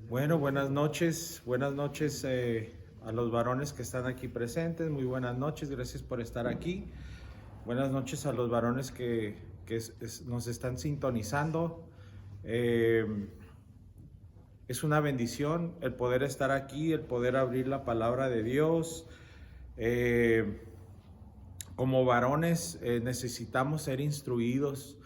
Bueno, buenas noches a los varones que están aquí presentes, muy buenas noches, gracias por estar aquí. Buenas noches a los varones que nos están sintonizando. Eh, es una bendición el poder estar aquí, el poder abrir la palabra de Dios. Eh, Como varones necesitamos ser instruidos,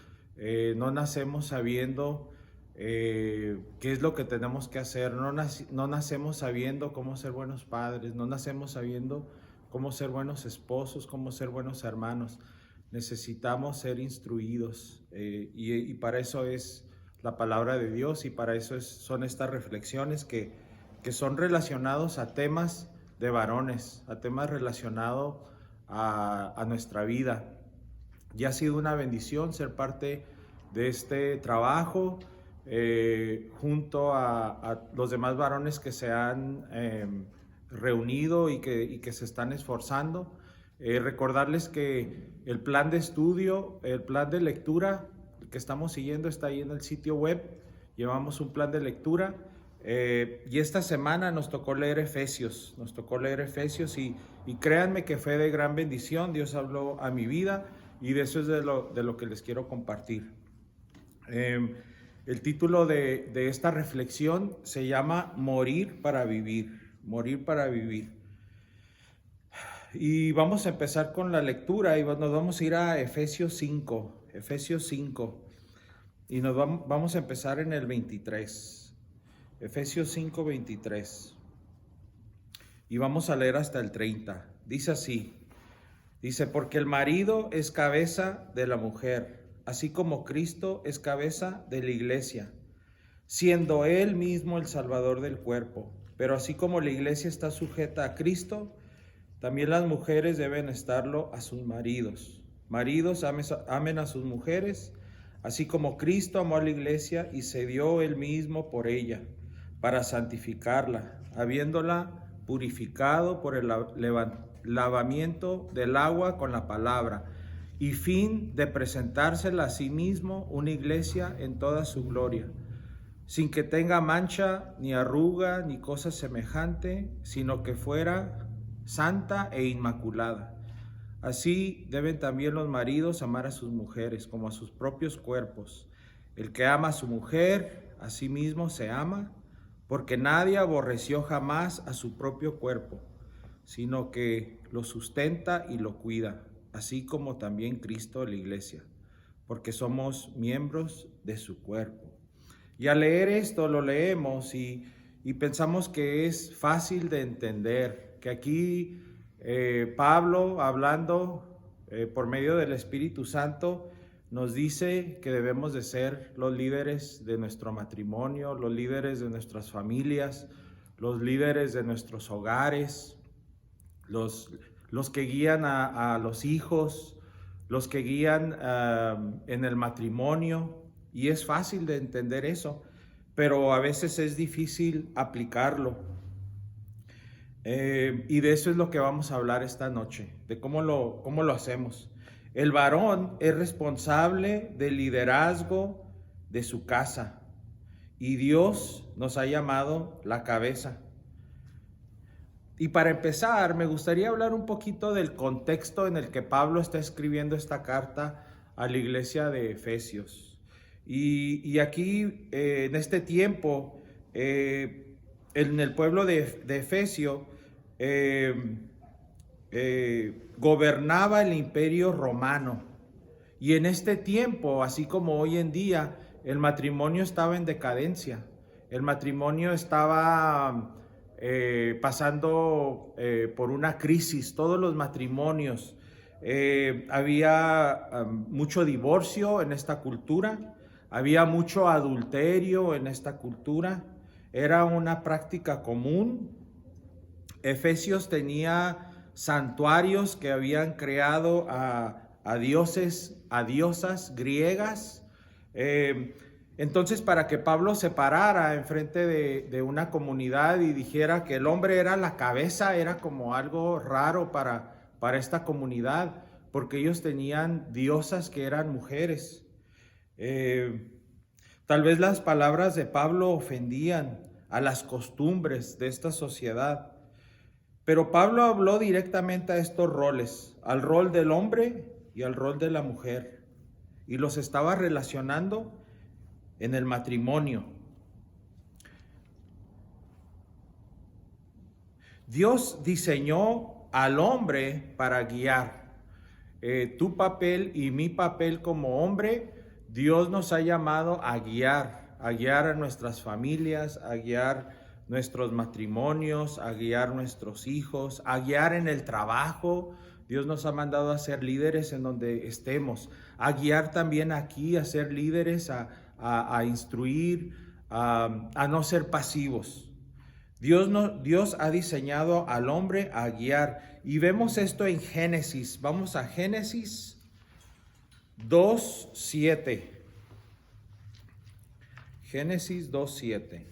no nacemos sabiendo qué es lo que tenemos que hacer, no nacemos sabiendo cómo ser buenos padres, no nacemos sabiendo cómo ser buenos esposos, cómo ser buenos hermanos. Necesitamos ser instruidos y para eso es la palabra de Dios y para eso son estas reflexiones que son relacionados a temas de varones, a temas relacionados a nuestra vida. Y ha sido una bendición ser parte de este trabajo junto a los demás varones que se han reunido y que se están esforzando. Recordarles que el plan de estudio, el plan de lectura que estamos siguiendo está ahí en el sitio web. Llevamos un plan de lectura y esta semana nos tocó leer Efesios, y créanme que fue de gran bendición. Dios habló a mi vida y de eso es de lo que les quiero compartir. El título de esta reflexión se llama Morir para vivir, morir para vivir. Y vamos a empezar con la lectura y nos vamos a ir a Efesios 5, y vamos a empezar en el 23. Efesios 5, 23. Y vamos a leer hasta el 30. Dice así. Dice, porque el marido es cabeza de la mujer, así como Cristo es cabeza de la iglesia, siendo Él mismo el Salvador del cuerpo. Pero así como la iglesia está sujeta a Cristo, también las mujeres deben estarlo a sus maridos. Maridos, amen a sus mujeres, así como Cristo amó a la iglesia y se dio Él mismo por ella, para santificarla, habiéndola purificado por el lavamiento del agua con la palabra, y fin de presentársela a sí mismo una iglesia en toda su gloria, sin que tenga mancha, ni arruga, ni cosa semejante, sino que fuera santa e inmaculada. Así deben también los maridos amar a sus mujeres como a sus propios cuerpos. El que ama a su mujer, a sí mismo se ama, porque nadie aborreció jamás a su propio cuerpo, sino que lo sustenta y lo cuida, así como también Cristo la iglesia, porque somos miembros de su cuerpo. Y al leer esto lo leemos y pensamos que es fácil de entender, que aquí Pablo, hablando por medio del Espíritu Santo, nos dice que debemos de ser los líderes de nuestro matrimonio, los líderes de nuestras familias, los líderes de nuestros hogares, los que guían a los hijos, los que guían en el matrimonio. Y es fácil de entender eso, pero a veces es difícil aplicarlo. Y de eso es lo que vamos a hablar esta noche, de cómo lo hacemos. El varón es responsable del liderazgo de su casa y Dios nos ha llamado la cabeza. Y para empezar, me gustaría hablar un poquito del contexto en el que Pablo está escribiendo esta carta a la iglesia de Efesios. Y aquí, en este tiempo, en el pueblo de Efesio, gobernaba el imperio romano. Y en este tiempo, así como hoy en día, el matrimonio estaba en decadencia. El matrimonio estaba pasando por una crisis. Todos los matrimonios, había mucho divorcio en esta cultura, había mucho adulterio en esta cultura, era una práctica común. Efesios tenía santuarios que habían creado a dioses, a diosas griegas. Entonces, para que Pablo se parara enfrente de una comunidad y dijera que el hombre era la cabeza, era como algo raro para esta comunidad, porque ellos tenían diosas que eran mujeres. Tal vez las palabras de Pablo ofendían a las costumbres de esta sociedad. Pero Pablo habló directamente a estos roles, al rol del hombre y al rol de la mujer, y los estaba relacionando en el matrimonio. Dios diseñó al hombre para guiar. Tu papel y mi papel como hombre, Dios nos ha llamado a guiar a nuestras familias, a guiar nuestros matrimonios, a guiar nuestros hijos, a guiar en el trabajo. Dios nos ha mandado a ser líderes en donde estemos, a guiar también aquí, a ser líderes, a instruir, a no ser pasivos. Dios ha diseñado al hombre a guiar. Y vemos esto en Génesis. Vamos a Génesis 2:7. Génesis 2:7.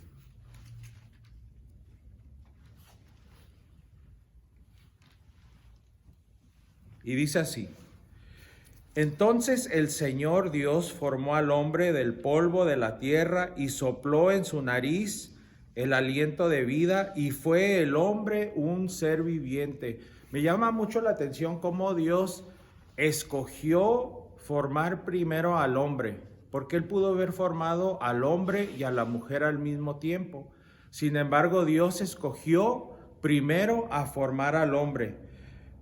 Y dice así: entonces el Señor Dios formó al hombre del polvo de la tierra y sopló en su nariz el aliento de vida, y fue el hombre un ser viviente. Me llama mucho la atención cómo Dios escogió formar primero al hombre, porque Él pudo haber formado al hombre y a la mujer al mismo tiempo. Sin embargo, Dios escogió primero a formar al hombre.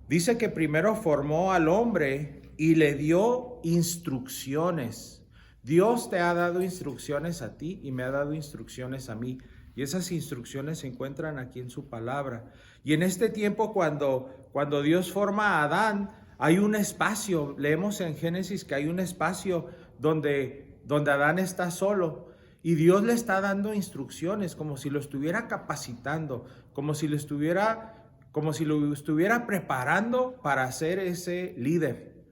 Dice que primero formó al hombre y le dio instrucciones. Dios te ha dado instrucciones a ti y me ha dado instrucciones a mí. Y esas instrucciones se encuentran aquí en su palabra. Y en este tiempo, cuando Dios forma a Adán, hay un espacio. Leemos en Génesis que hay un espacio donde Adán está solo. Y Dios le está dando instrucciones, como si lo estuviera capacitando, como si lo estuviera preparando para ser ese líder.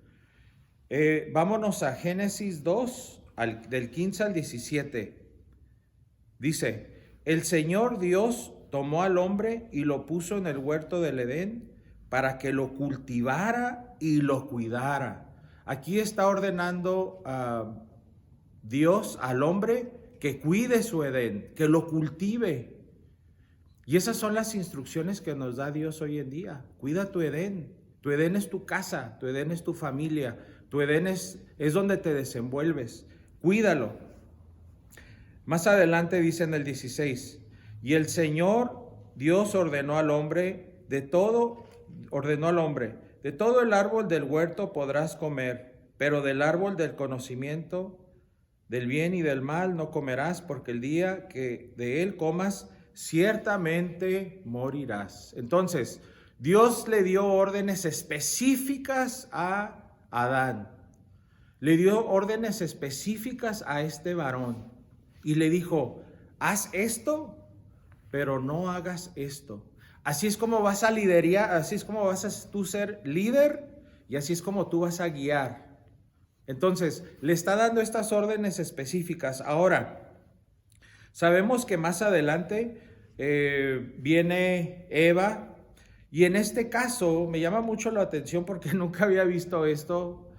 Vámonos a Génesis 2, del 15 al 17. Dice: el Señor Dios tomó al hombre y lo puso en el huerto del Edén para que lo cultivara y lo cuidara. Aquí está ordenando Dios al hombre que cuide su Edén, que lo cultive. Y esas son las instrucciones que nos da Dios hoy en día. Cuida tu Edén. Tu Edén es tu casa, tu Edén es tu familia, tu Edén es donde te desenvuelves. Cuídalo. Más adelante dice en el 16, y el Señor Dios ordenó al hombre, de todo el árbol del huerto podrás comer, pero del árbol del conocimiento del bien y del mal no comerás, porque el día que de él comas, ciertamente morirás. Entonces, Dios le dio órdenes específicas a Adán. Le dio órdenes específicas a este varón. Y le dijo: haz esto, pero no hagas esto. Así es como vas a liderar, así es como vas a tú ser líder, y así es como tú vas a guiar. Entonces, le está dando estas órdenes específicas. Ahora, sabemos que más adelante viene Eva, y en este caso me llama mucho la atención porque nunca había visto esto,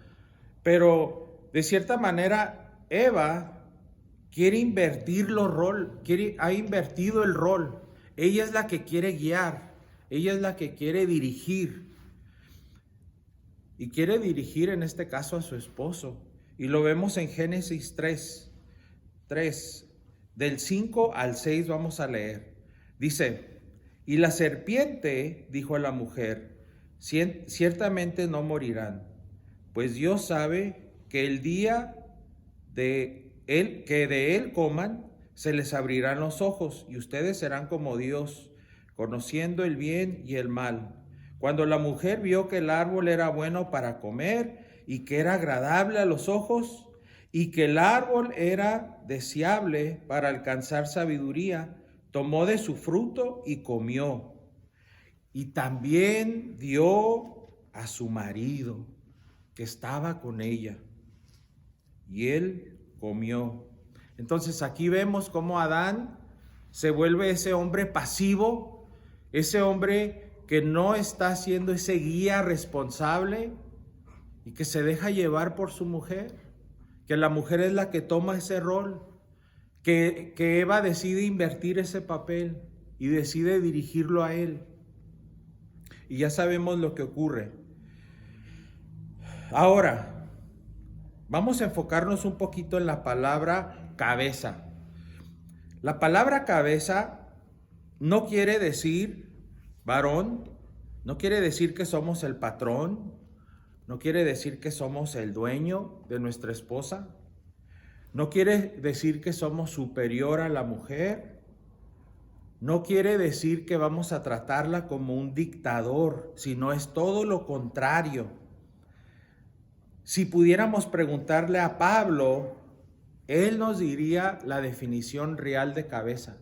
pero de cierta manera Eva quiere invertir los roles, ha invertido el rol. Ella es la que quiere guiar, ella es la que quiere dirigir. Y quiere dirigir en este caso a su esposo. Y lo vemos en Génesis 3, del 5 al 6 vamos a leer. Dice: y la serpiente dijo a la mujer: ciertamente no morirán, pues Dios sabe que el día de él coman, se les abrirán los ojos, y ustedes serán como Dios, conociendo el bien y el mal. Cuando la mujer vio que el árbol era bueno para comer, y que era agradable a los ojos, y que el árbol era deseable para alcanzar sabiduría, tomó de su fruto y comió. Y también dio a su marido, que estaba con ella, y él comió. Entonces aquí vemos cómo Adán se vuelve ese hombre pasivo, ese hombre que no está siendo ese guía responsable y que se deja llevar por su mujer, que la mujer es la que toma ese rol, que Eva decide invertir ese papel y decide dirigirlo a él. Y ya sabemos lo que ocurre. Ahora, vamos a enfocarnos un poquito en la palabra cabeza. La palabra cabeza no quiere decir varón, no quiere decir que somos el patrón, no quiere decir que somos el dueño de nuestra esposa, no quiere decir que somos superior a la mujer, no quiere decir que vamos a tratarla como un dictador, sino es todo lo contrario. Si pudiéramos preguntarle a Pablo, él nos diría la definición real de cabeza.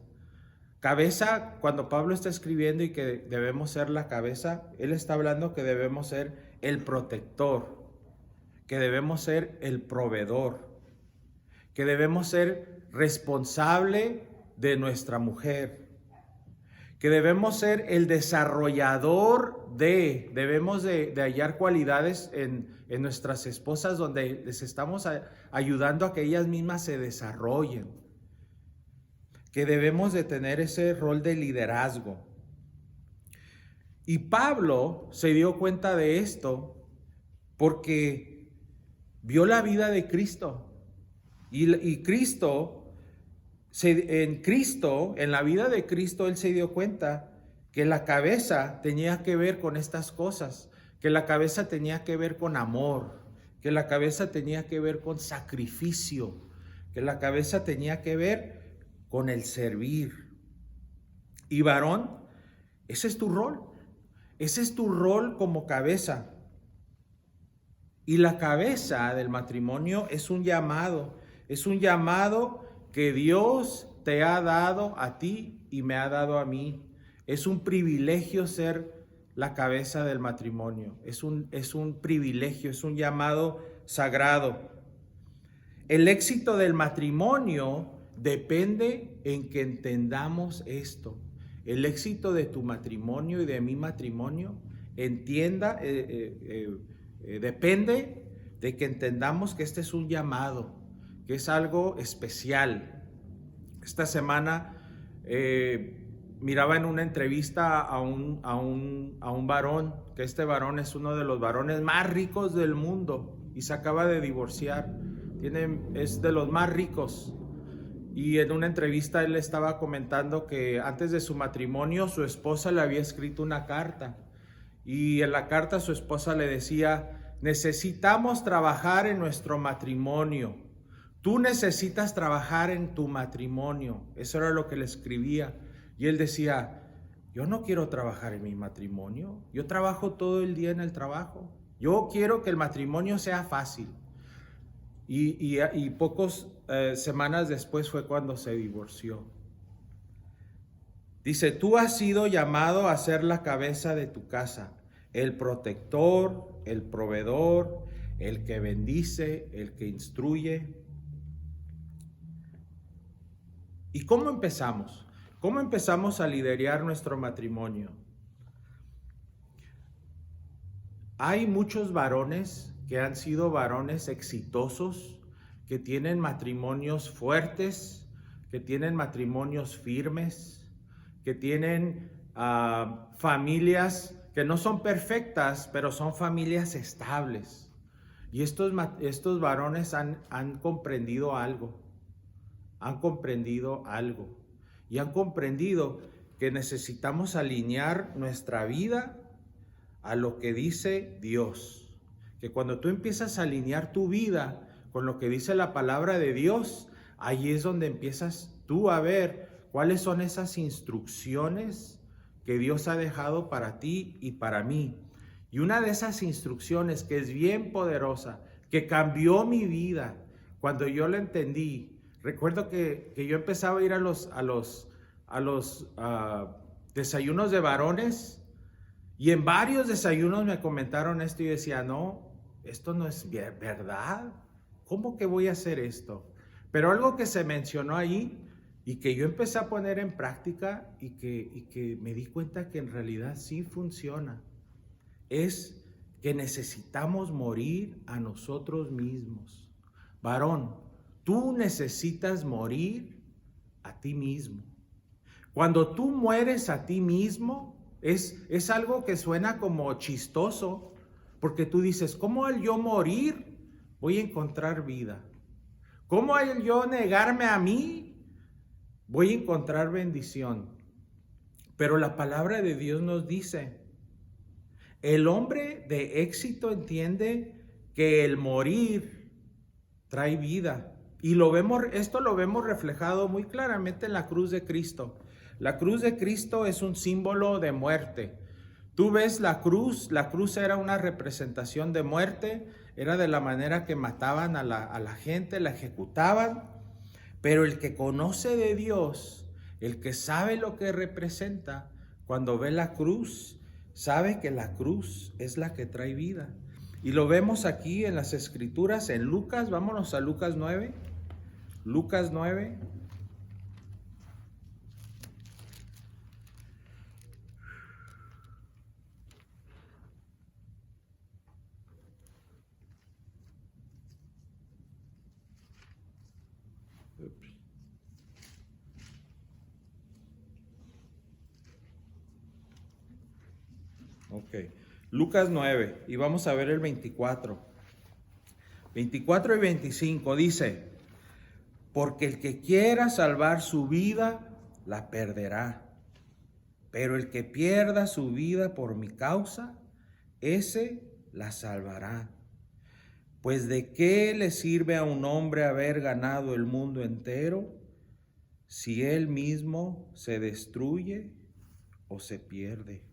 Cabeza, cuando Pablo está escribiendo y que debemos ser la cabeza, él está hablando que debemos ser el protector, que debemos ser el proveedor, que debemos ser responsable de nuestra mujer, que debemos ser el desarrollador debemos de hallar cualidades en nuestras esposas donde les estamos ayudando a que ellas mismas se desarrollen, que debemos de tener ese rol de liderazgo. Y Pablo se dio cuenta de esto porque vio la vida de Cristo. Y Cristo, en la vida de Cristo, él se dio cuenta que la cabeza tenía que ver con estas cosas, que la cabeza tenía que ver con amor, que la cabeza tenía que ver con sacrificio, que la cabeza tenía que ver con el servir. Y varón, ese es tu rol. Ese es tu rol como cabeza. Y la cabeza del matrimonio es un llamado que Dios te ha dado a ti y me ha dado a mí. Es un privilegio ser la cabeza del matrimonio. Es un privilegio, es un llamado sagrado. El éxito del matrimonio depende en que entendamos esto. El éxito de tu matrimonio y de mi matrimonio depende de que entendamos que este es un llamado, que es algo especial. Esta semana miraba en una entrevista a un varón, que este varón es uno de los varones más ricos del mundo y se acaba de divorciar. Es de los más ricos. Y en una entrevista él estaba comentando que antes de su matrimonio su esposa le había escrito una carta. Y en la carta su esposa le decía: necesitamos trabajar en nuestro matrimonio. Tú necesitas trabajar en tu matrimonio. Eso era lo que le escribía. Y él decía: yo no quiero trabajar en mi matrimonio. Yo trabajo todo el día en el trabajo. Yo quiero que el matrimonio sea fácil. Y pocas semanas después fue cuando se divorció. Dice: tú has sido llamado a ser la cabeza de tu casa, el protector, el proveedor, el que bendice, el que instruye. ¿Y cómo empezamos? ¿Cómo empezamos a liderar nuestro matrimonio? Hay muchos varones que han sido varones exitosos, que tienen matrimonios fuertes, que tienen matrimonios firmes, que tienen familias que no son perfectas, pero son familias estables. Y estos varones han comprendido algo, y han comprendido que necesitamos alinear nuestra vida a lo que dice Dios. Que cuando tú empiezas a alinear tu vida con lo que dice la palabra de Dios, ahí es donde empiezas tú a ver cuáles son esas instrucciones que Dios ha dejado para ti y para mí. Y una de esas instrucciones que es bien poderosa, que cambió mi vida cuando yo la entendí. Recuerdo que yo empezaba a ir a los desayunos de varones, y en varios desayunos me comentaron esto y decía: no, esto no es verdad. ¿Cómo que voy a hacer esto? Pero algo que se mencionó ahí y que yo empecé a poner en práctica y que me di cuenta que en realidad sí funciona, es que necesitamos morir a nosotros mismos. Varón, tú necesitas morir a ti mismo. Cuando tú mueres a ti mismo, es algo que suena como chistoso, porque tú dices, ¿cómo al yo morir voy a encontrar vida? ¿Cómo al yo negarme a mí voy a encontrar bendición? Pero la palabra de Dios nos dice, el hombre de éxito entiende que el morir trae vida. Y esto lo vemos reflejado muy claramente en la cruz de Cristo. La cruz de Cristo es un símbolo de muerte. Tú ves la cruz era una representación de muerte, era de la manera que mataban a la gente, la ejecutaban. Pero el que conoce de Dios, el que sabe lo que representa, cuando ve la cruz, sabe que la cruz es la que trae vida. Y lo vemos aquí en las Escrituras, en Lucas. Vámonos a Lucas 9. Lucas 9. Ok, Lucas 9 y vamos a ver el 24. 24 y 25 dice, porque el que quiera salvar su vida, la perderá. Pero el que pierda su vida por mi causa, ese la salvará. Pues ¿de qué le sirve a un hombre haber ganado el mundo entero si él mismo se destruye o se pierde?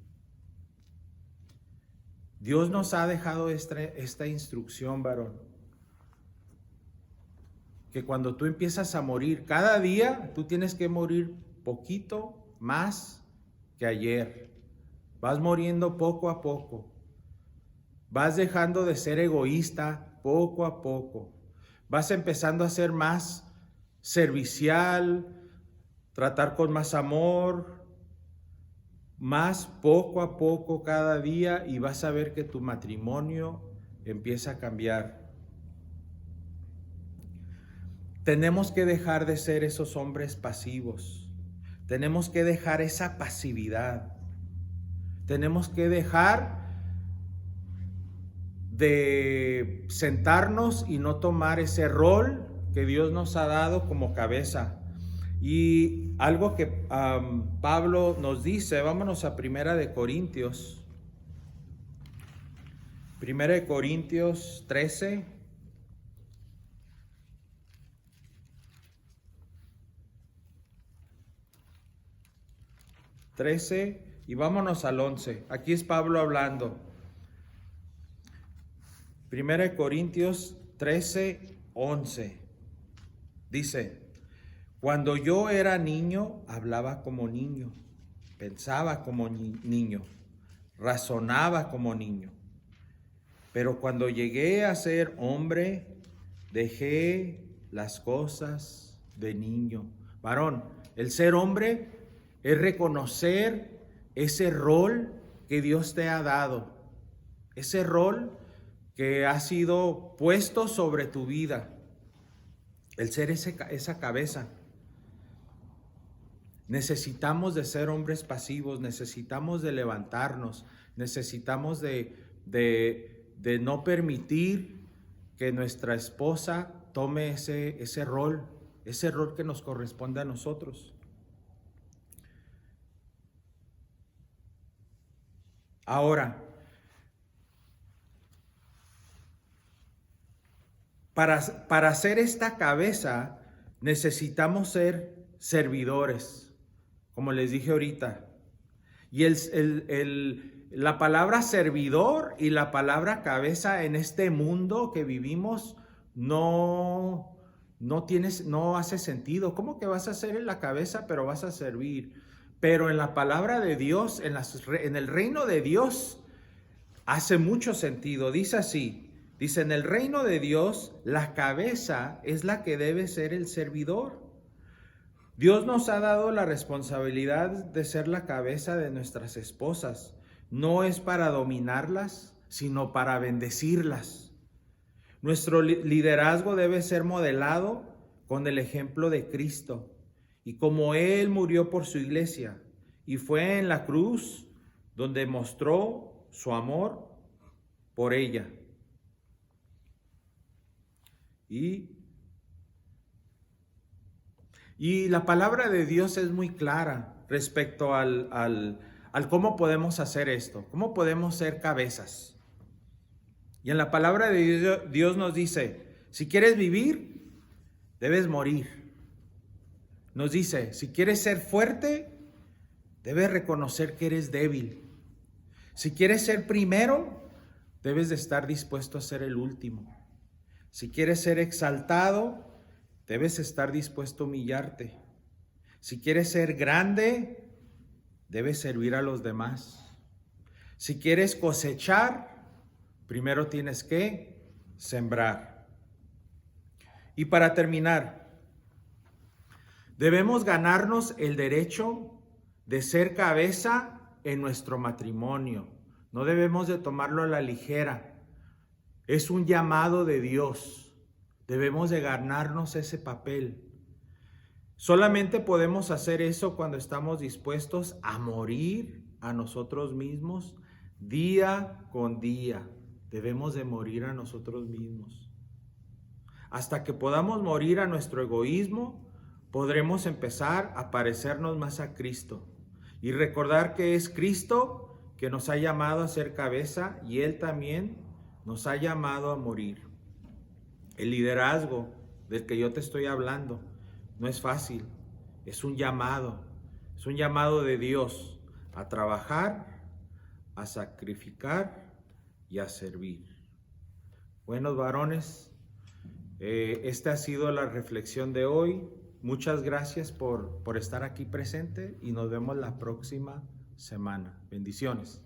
Dios nos ha dejado esta instrucción, varón, que cuando tú empiezas a morir, cada día tú tienes que morir poquito más que ayer. Vas muriendo poco a poco. Vas dejando de ser egoísta poco a poco. Vas empezando a ser más servicial, tratar con más amor, más poco a poco cada día, y vas a ver que tu matrimonio empieza a cambiar. Tenemos que dejar de ser esos hombres pasivos. Tenemos que dejar esa pasividad. Tenemos que dejar de sentarnos y no tomar ese rol que Dios nos ha dado como cabeza. Y algo que Pablo nos dice, vámonos a Primera de Corintios. Primera de Corintios 13. Y vámonos al 11. Aquí es Pablo hablando. Primera de Corintios 13, 11. Dice, cuando yo era niño, hablaba como niño, pensaba como niño, razonaba como niño. Pero cuando llegué a ser hombre, dejé las cosas de niño. Varón, el ser hombre es reconocer ese rol que Dios te ha dado, ese rol que ha sido puesto sobre tu vida, el ser esa cabeza. Necesitamos de ser hombres pasivos, necesitamos de levantarnos, necesitamos de no permitir que nuestra esposa tome ese rol que nos corresponde a nosotros. Ahora, para ser esta cabeza, necesitamos ser servidores, como les dije ahorita. Y la palabra servidor y la palabra cabeza en este mundo que vivimos no hace sentido. ¿Cómo que vas a ser en la cabeza pero vas a servir? Pero en la palabra de Dios, en el reino de Dios, hace mucho sentido. Dice así, dice, en el reino de Dios, la cabeza es la que debe ser el servidor. Dios nos ha dado la responsabilidad de ser la cabeza de nuestras esposas. No es para dominarlas, sino para bendecirlas. Nuestro liderazgo debe ser modelado con el ejemplo de Cristo. y como Él murió por su iglesia y fue en la cruz donde mostró su amor por ella. Y la palabra de Dios es muy clara respecto al cómo podemos hacer esto, cómo podemos ser cabezas. Y en la palabra de Dios nos dice, si quieres vivir, debes morir. Nos dice, si quieres ser fuerte, debes reconocer que eres débil. Si quieres ser primero, debes de estar dispuesto a ser el último. Si quieres ser exaltado, debes estar dispuesto a humillarte. Si quieres ser grande, debes servir a los demás. Si quieres cosechar, primero tienes que sembrar. Y para terminar, debemos ganarnos el derecho de ser cabeza en nuestro matrimonio. No debemos de tomarlo a la ligera. Es un llamado de Dios. Debemos de ganarnos ese papel. Solamente podemos hacer eso cuando estamos dispuestos a morir a nosotros mismos día con día. Debemos de morir a nosotros mismos. Hasta que podamos morir a nuestro egoísmo, podremos empezar a parecernos más a Cristo y recordar que es Cristo que nos ha llamado a ser cabeza y Él también nos ha llamado a morir. El liderazgo del que yo te estoy hablando no es fácil, es un llamado de Dios a trabajar, a sacrificar y a servir. Buenos varones, esta ha sido la reflexión de hoy. Muchas gracias por estar aquí presente y nos vemos la próxima semana. Bendiciones.